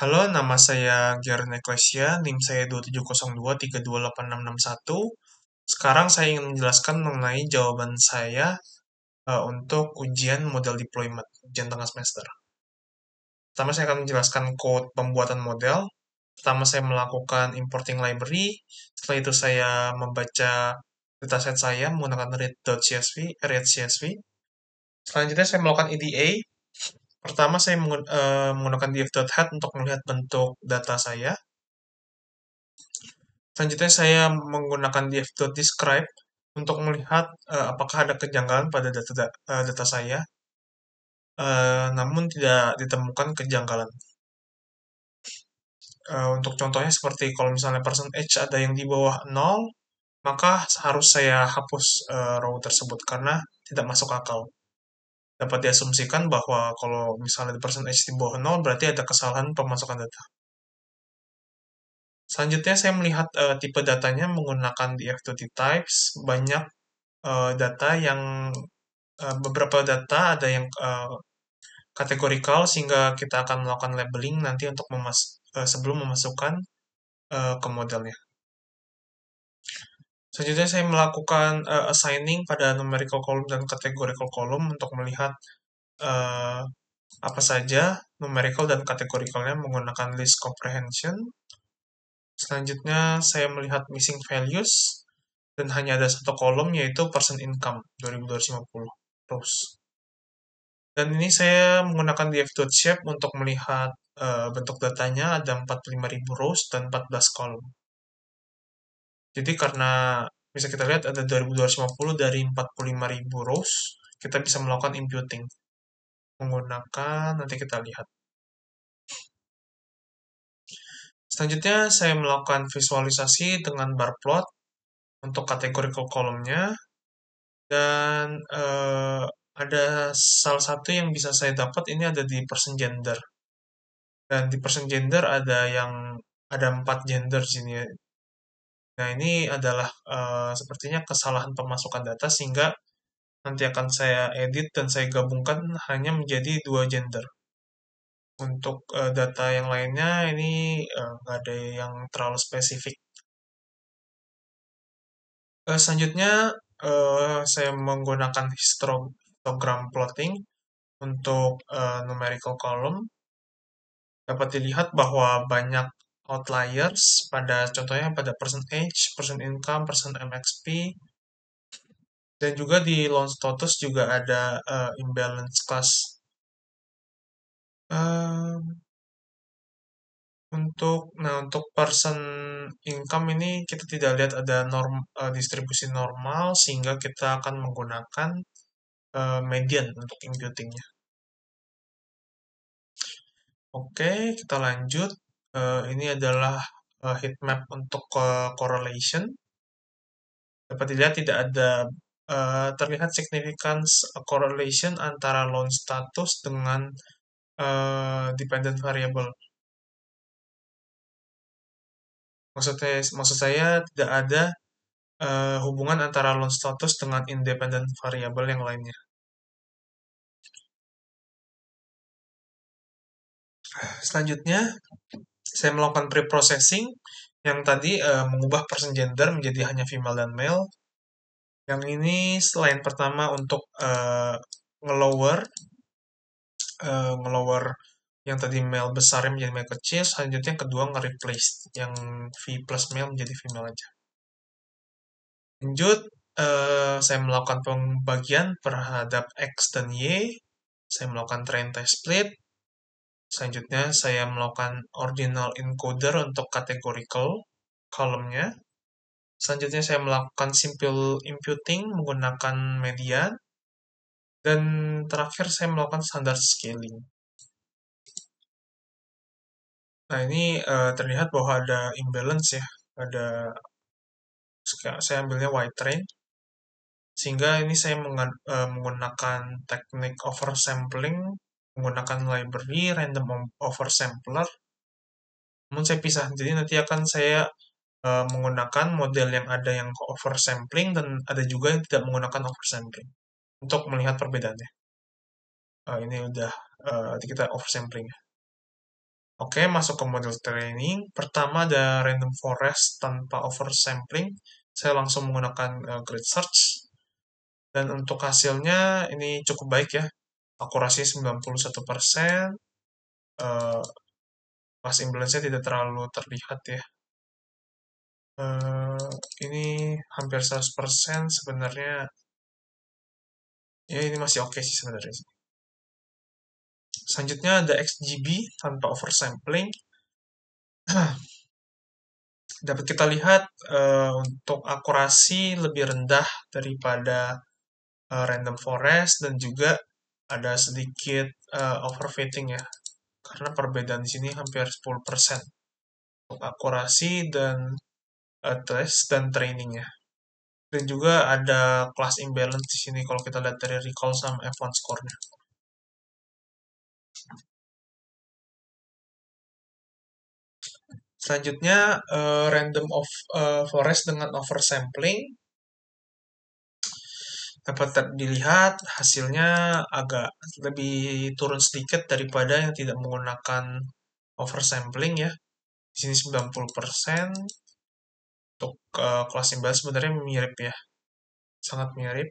Halo, nama saya Garen Ecclesia, NIM saya 2702328661. Sekarang saya ingin menjelaskan mengenai jawaban saya untuk ujian model deployment, ujian tengah semester. Pertama, saya akan menjelaskan code pembuatan model. Pertama, saya melakukan importing library. Setelah itu, saya membaca dataset saya menggunakan read.csv. Selanjutnya, saya melakukan EDA. Pertama, saya menggunakan df.head untuk melihat bentuk data saya. Selanjutnya saya menggunakan df.describe untuk melihat apakah ada kejanggalan pada data saya, namun tidak ditemukan kejanggalan. Untuk contohnya seperti kalau misalnya percentage ada yang di bawah 0, maka harus saya hapus row tersebut karena tidak masuk akal. Dapat diasumsikan bahwa kalau misalnya percentage di bawah 0 berarti ada kesalahan pemasukan data. Selanjutnya saya melihat tipe datanya menggunakan df.types. Banyak data yang beberapa data ada yang kategorikal sehingga kita akan melakukan labeling nanti untuk sebelum memasukkan ke modelnya. Selanjutnya saya melakukan assigning pada numerical column dan categorical column untuk melihat uh, apa saja numerical dan categoricalnya menggunakan list comprehension. Selanjutnya saya melihat missing values dan hanya ada satu kolom yaitu person income 2250 rows. Dan ini saya menggunakan df.shape untuk melihat bentuk datanya ada 45.000 rows dan 14 kolom. Jadi karena bisa kita lihat ada 2250 dari 45.000 rows, kita bisa melakukan imputing menggunakan, nanti kita lihat. Selanjutnya saya melakukan visualisasi dengan bar plot untuk categorical column-nya dan ada salah satu yang bisa saya dapat ini ada di person gender. Dan di person gender ada 4 gender di sini. Nah, ini adalah sepertinya kesalahan pemasukan data sehingga nanti akan saya edit dan saya gabungkan hanya menjadi 2 gender. Untuk data yang lainnya ini nggak ada yang terlalu spesifik. Selanjutnya saya menggunakan histogram plotting untuk numerical column. Dapat dilihat bahwa banyak outliers pada contohnya pada person age, person income, person MXP, dan juga di loan status juga ada imbalance class. Untuk person income ini kita tidak lihat ada distribusi normal sehingga kita akan menggunakan median untuk imputingnya. Oke, kita lanjut. Ini adalah heat map untuk correlation. Dapat dilihat tidak ada terlihat significance correlation antara loan status dengan dependent variable. Maksud saya tidak ada hubungan antara loan status dengan independent variable yang lainnya. Selanjutnya, saya melakukan pre-processing yang tadi mengubah person gender menjadi hanya female dan male. Yang ini selain pertama untuk ngelower ngelower yang tadi male besar menjadi male kecil, selanjutnya yang kedua nge-replace yang V plus male menjadi female aja. Lanjut, saya melakukan pembagian terhadap X dan Y. Saya melakukan train test split. Selanjutnya, saya melakukan ordinal encoder untuk categorical column-nya. Selanjutnya, saya melakukan simple imputing menggunakan median. Dan terakhir, saya melakukan standard scaling. Nah, ini terlihat bahwa ada imbalance ya. Saya ambilnya white train. Sehingga ini saya menggunakan teknik oversampling, menggunakan library random oversampler. Namun saya pisah, jadi nanti akan saya menggunakan model yang ada yang oversampling dan ada juga yang tidak menggunakan oversampling untuk melihat perbedaannya. Ini udah nanti kita oversampling ya. Oke, masuk ke model training. Pertama ada random forest tanpa oversampling. Saya langsung menggunakan grid search. Dan untuk hasilnya ini cukup baik ya. Akurasi 91%. eh, Class imbalance-nya tidak terlalu terlihat ya. Eh, ini hampir 100% sebenarnya. Ya ini masih oke sih sebenarnya. Selanjutnya ada XGB tanpa oversampling. Dapat kita lihat untuk akurasi lebih rendah daripada random forest dan juga ada sedikit overfitting ya. Karena perbedaan di sini hampir 10% untuk akurasi dan test dan trainingnya. Dan juga ada class imbalance di sini kalau kita lihat dari recall sama F1 score-nya. Selanjutnya random of forest dengan oversampling dapat dilihat hasilnya agak lebih turun sedikit daripada yang tidak menggunakan oversampling ya. Di sini 90%. Untuk kelas imbalance sebenarnya mirip ya, sangat mirip.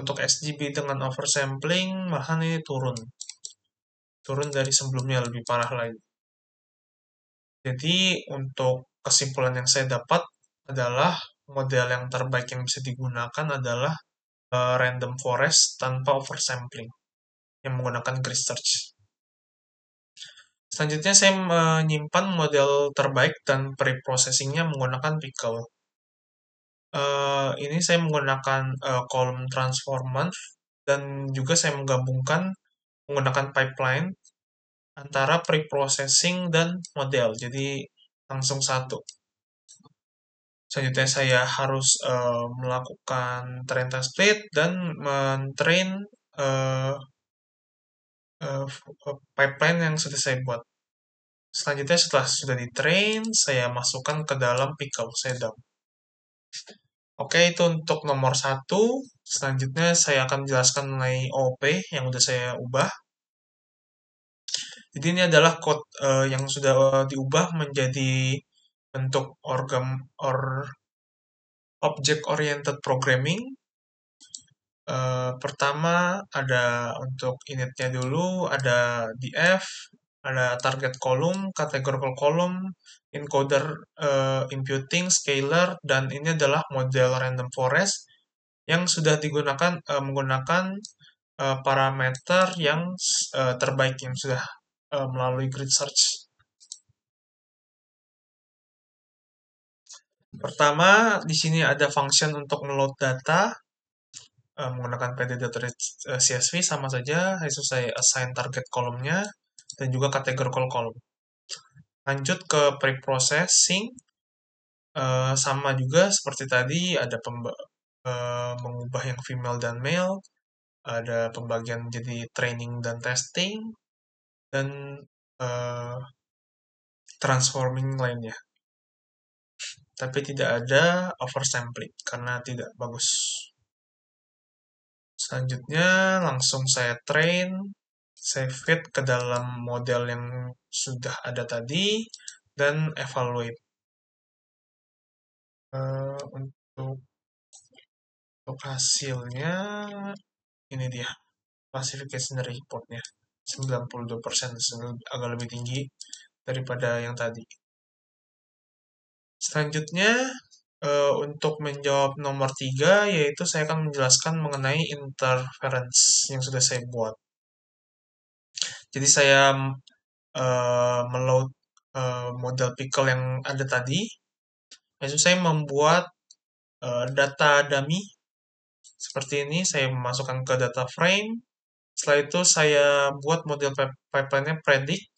Untuk SGB dengan oversampling malahan ini turun dari sebelumnya lebih parah lagi. Jadi untuk kesimpulan yang saya dapat adalah model yang terbaik yang bisa digunakan adalah random forest tanpa oversampling yang menggunakan grid search. Selanjutnya saya menyimpan model terbaik dan pre-processingnya menggunakan pickle. Ini saya menggunakan column transformer dan juga saya menggabungkan menggunakan pipeline antara pre-processing dan model. Jadi langsung satu. Selanjutnya saya harus melakukan train test split dan mentrain uh, pipeline yang sudah saya buat. Selanjutnya setelah sudah di-train, saya masukkan ke dalam pickle, saya dump. Oke, itu untuk nomor satu. Selanjutnya saya akan jelaskan mengenai OOP yang sudah saya ubah. Jadi ini adalah code yang sudah diubah menjadi bentuk object oriented programming. Pertama ada untuk initnya dulu, ada df, ada target column, categorical column, encoder imputing, scalar, dan ini adalah model random forest yang sudah digunakan menggunakan parameter yang terbaik yang sudah melalui grid search. Pertama, di sini ada function untuk meload data menggunakan pd.csv sama saja, harus saya assign target kolomnya dan juga categorical column. Lanjut ke pre-processing, sama juga seperti tadi ada mengubah yang female dan male, ada pembagian jadi training dan testing, dan uh, transforming lainnya. Tapi tidak ada oversampling karena tidak bagus. Selanjutnya langsung saya train, saya fit ke dalam model yang sudah ada tadi, dan evaluate. Untuk hasilnya, ini dia, classification reportnya. 92%, agak lebih tinggi daripada yang tadi. Selanjutnya, untuk menjawab nomor 3, yaitu saya akan menjelaskan mengenai interference yang sudah saya buat. Jadi saya meload model pickle yang ada tadi. Lalu saya membuat data dummy seperti ini. Saya memasukkan ke data frame. Setelah itu saya buat model pipeline-nya predict.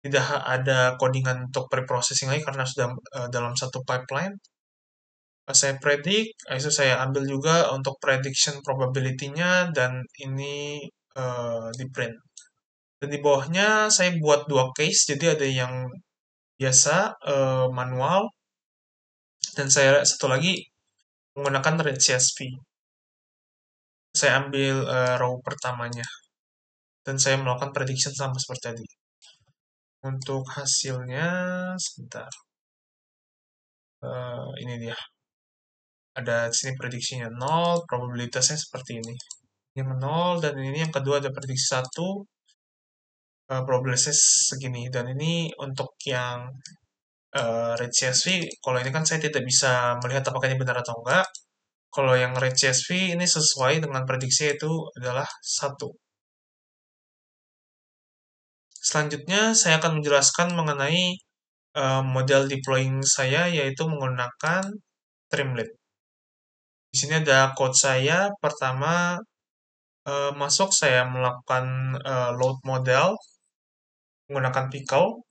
Tidak ada codingan untuk preprocessing lagi karena sudah dalam satu pipeline. Saya predict, itu saya ambil juga untuk prediction probability-nya dan ini di print. Dan di bawahnya saya buat dua case, jadi ada yang biasa manual dan saya satu lagi menggunakan red CSV. Saya ambil row pertamanya dan saya melakukan prediction sama seperti tadi. Untuk hasilnya, sebentar. Ini dia. Ada di sini prediksinya 0, probabilitasnya seperti ini. Ini 0, dan ini yang kedua ada prediksi 1, probabilitasnya segini. Dan ini untuk yang rate CSV, kalau ini kan saya tidak bisa melihat apakah ini benar atau enggak. Kalau yang rate CSV ini sesuai dengan prediksi itu adalah 1. Selanjutnya saya akan menjelaskan mengenai model deploying saya, yaitu menggunakan Streamlit. Di sini ada code saya. Pertama, masuk saya melakukan load model menggunakan pickle.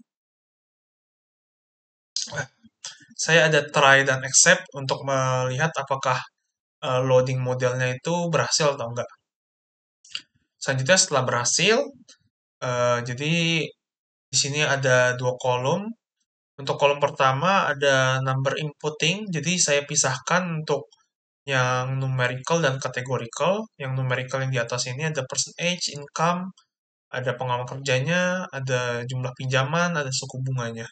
Saya ada try dan accept untuk melihat apakah loading modelnya itu berhasil atau enggak. Selanjutnya setelah berhasil, jadi di sini ada dua kolom. Untuk kolom pertama ada number inputting, jadi saya pisahkan untuk yang numerical dan categorical. Yang numerical yang di atas ini ada percentage, income, ada pengalaman kerjanya, ada jumlah pinjaman, ada suku bunganya.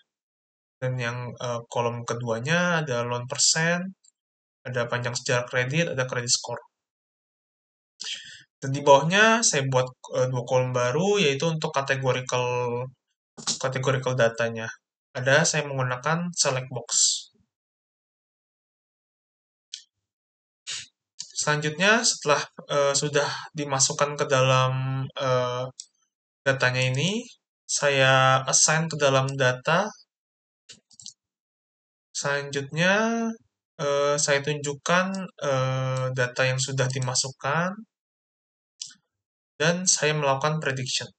Dan yang kolom keduanya ada loan percent, ada panjang sejarah kredit, ada credit score. Dan di bawahnya saya buat dua kolom baru, yaitu untuk categorical datanya. Ada saya menggunakan select box. Selanjutnya, setelah sudah dimasukkan ke dalam datanya ini, saya assign ke dalam data. Selanjutnya, saya tunjukkan data yang sudah dimasukkan, dan saya melakukan prediction.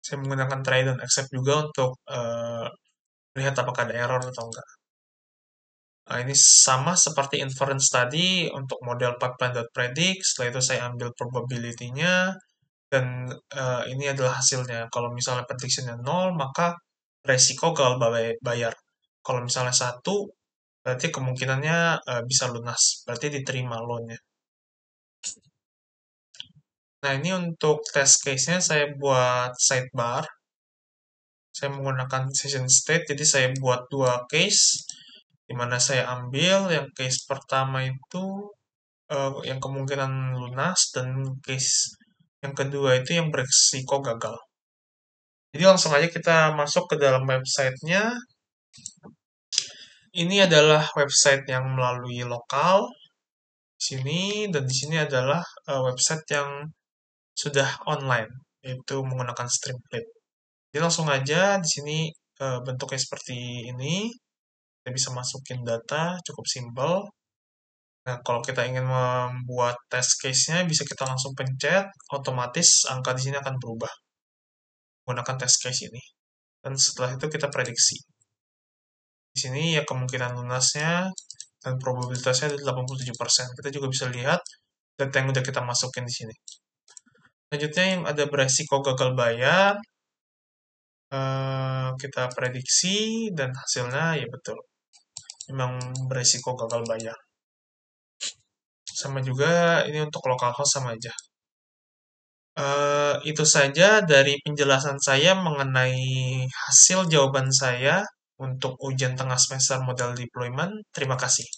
Saya menggunakan try dan accept juga untuk melihat apakah ada error atau enggak. Nah, ini sama seperti inference tadi untuk model pipeline.predict. Setelah itu saya ambil probability-nya, dan ini adalah hasilnya. Kalau misalnya prediction-nya 0, maka resiko gagal bayar. Kalau misalnya 1, berarti kemungkinannya bisa lunas. Berarti diterima loan-nya. Nah, ini untuk test case-nya saya buat sidebar. Saya menggunakan session state, jadi saya buat dua case, di mana saya ambil yang case pertama itu yang kemungkinan lunas, dan case yang kedua itu yang beresiko gagal. Jadi langsung aja kita masuk ke dalam websitenya. Ini adalah website yang melalui lokal di sini, dan di sini adalah website yang sudah online, yaitu menggunakan Streamlit. Jadi langsung aja di sini bentuknya seperti ini. Kita bisa masukin data, cukup simpel. Nah, kalau kita ingin membuat test case-nya, bisa kita langsung pencet, otomatis angka di sini akan berubah menggunakan test case ini. Dan setelah itu kita prediksi. Di sini ya kemungkinan lunasnya dan probabilitasnya ada 87%. Kita juga bisa lihat data yang udah kita masukin di sini. Selanjutnya yang ada beresiko gagal bayar, kita prediksi dan hasilnya ya betul, memang beresiko gagal bayar. Sama juga ini untuk localhost sama aja. Itu saja dari penjelasan saya mengenai hasil jawaban saya untuk ujian tengah semester model deployment. Terima kasih.